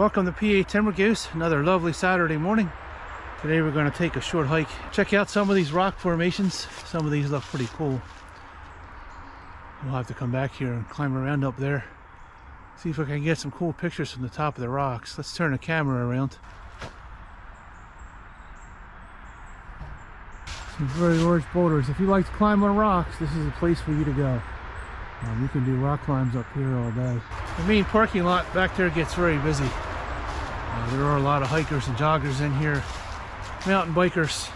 Welcome to PA Timber Goose, another lovely Saturday morning. Today we're going to take a short hike. Check out some of these rock formations. Some of these look pretty cool. We'll have to come back here and climb around up there. See if I can get some cool pictures from the top of the rocks. Let's turn the camera around. Some very large boulders. If you like to climb on rocks, this is a place for you to go. You can do rock climbs up here all day. The main parking lot back there gets very busy. There are a lot of hikers and joggers in here, mountain bikers.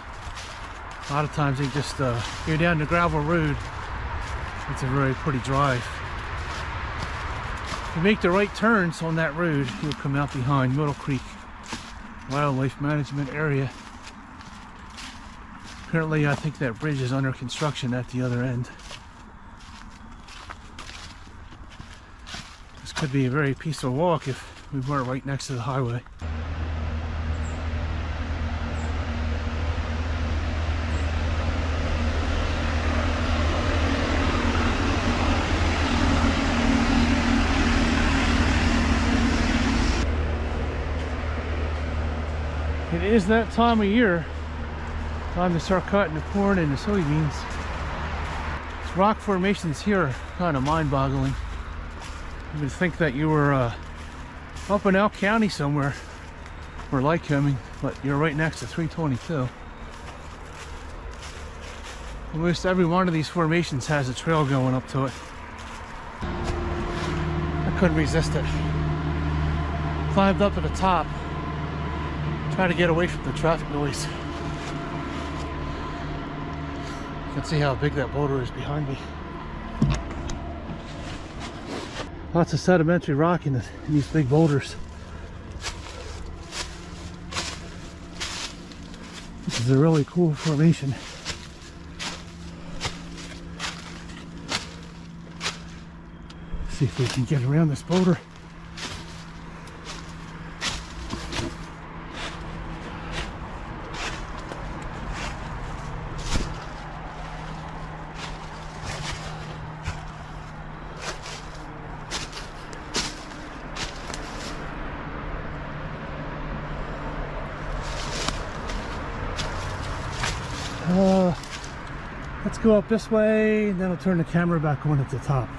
A lot of times they just go down the gravel road. It's a very pretty drive. If you make the right turns on that road, you'll come out behind Middle Creek Wildlife Management Area. Apparently, I think that bridge is under construction at the other end. This could be a very peaceful walk if we weren't right next to the highway. It is that time of year. Time to start cutting the corn and the soybeans. These rock formations here are kind of mind-boggling. You would think that you were up in Elk County somewhere, or Lycoming, but you're right next to 322. Almost every one of these formations has a trail going up to it. I couldn't resist it. Climbed up to the top. Try to get away from the traffic noise. You can see how big that boulder is behind me. Lots of sedimentary rock in these big boulders. This is a really cool formation. See if we can get around this boulder. Let's go up this way, and then I'll turn the camera back on at the top.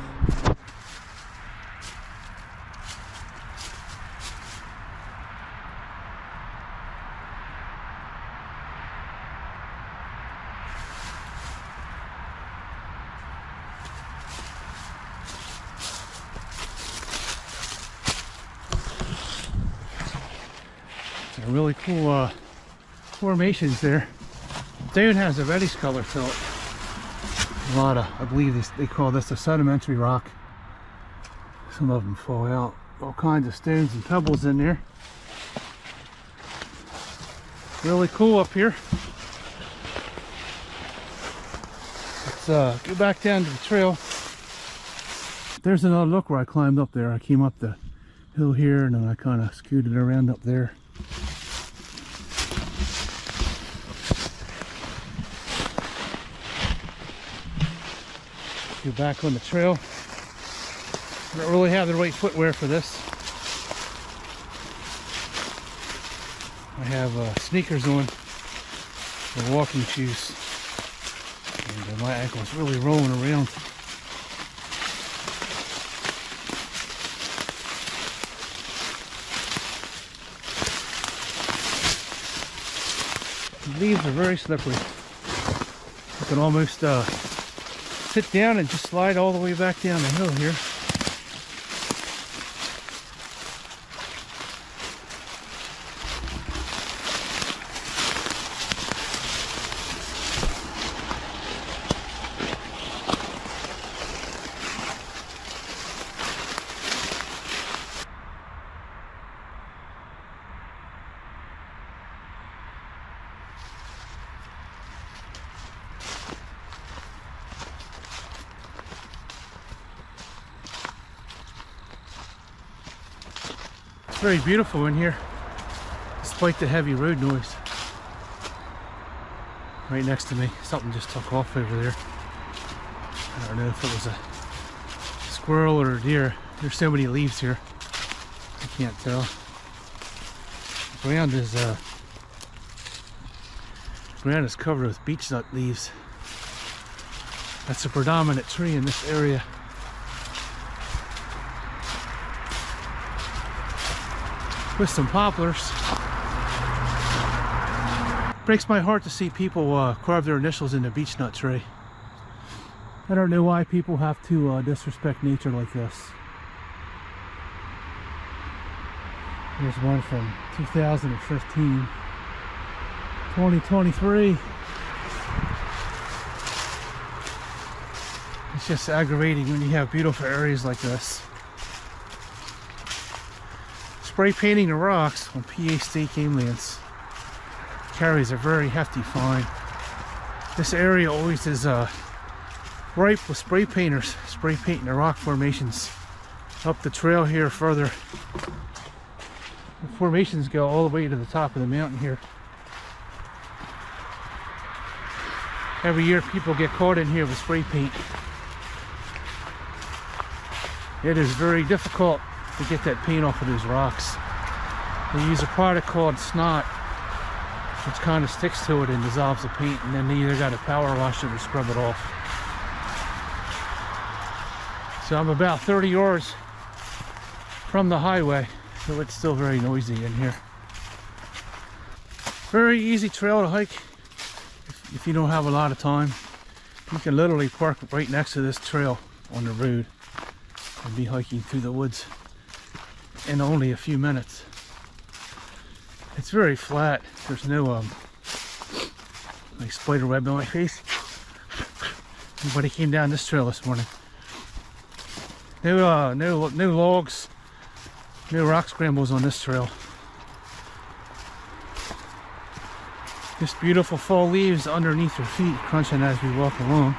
Some really cool formations there. Dune has a reddish color to it. A lot of, I believe they call this a sedimentary rock. Some of them fall out. All kinds of stones and pebbles in there. Really cool up here. Let's go back down to the trail. There's another look where I climbed up there. I came up the hill here and then I kind of scooted around up there. Back on the trail. I don't really have the right footwear for this. I have sneakers on and walking shoes, and my ankle's really rolling around. The leaves are very slippery. You can almost sit down and just slide all the way back down the hill here. It's very beautiful in here, despite the heavy road noise. Right next to me, something just took off over there. I don't know if it was a squirrel or a deer. There's so many leaves here, I can't tell. ground is covered with beech nut leaves. That's a predominant tree in this area. With some poplars. Breaks my heart to see people carve their initials in a beech nut tree. I don't know why people have to disrespect nature like this. Here's one from 2015. 2023. It's just aggravating when you have beautiful areas like this. Spray painting the rocks on PA state game lands carries a very hefty fine. This area always is ripe with spray painters spray painting the rock formations up the trail here further. The formations go all the way to the top of the mountain here. Every year people get caught in here with spray paint. It is very difficult to get that paint off of those rocks. They use a product called snot, which kind of sticks to it and dissolves the paint, and then they either got to power wash it or scrub it off. So I'm about 30 yards from the highway, so it's still very noisy in here. Very easy trail to hike if you don't have a lot of time. You can literally park right next to this trail on the road and be hiking through the woods in only a few minutes. It's very flat. There's no like spider web on my face. Nobody came down this trail this morning. No logs, no rock scrambles on this trail. Just beautiful fall leaves underneath your feet crunching as we walk along.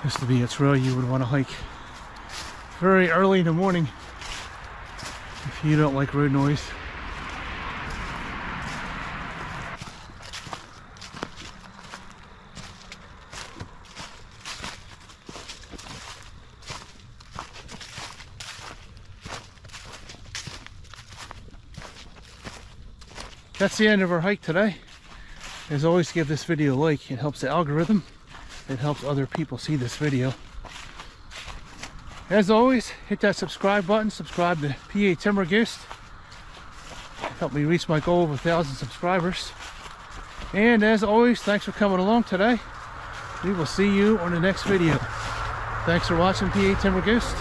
This would be a trail you would want to hike very early in the morning if you don't like road noise. That's the end of our hike today. As always, give this video a like. It helps the algorithm. It helps other people see this video. As always, hit that subscribe button. Subscribe to PA Timber Ghost. Help me reach my goal of 1,000 subscribers. And as always, thanks for coming along today. We will see you on the next video. Thanks for watching PA Timber Ghost.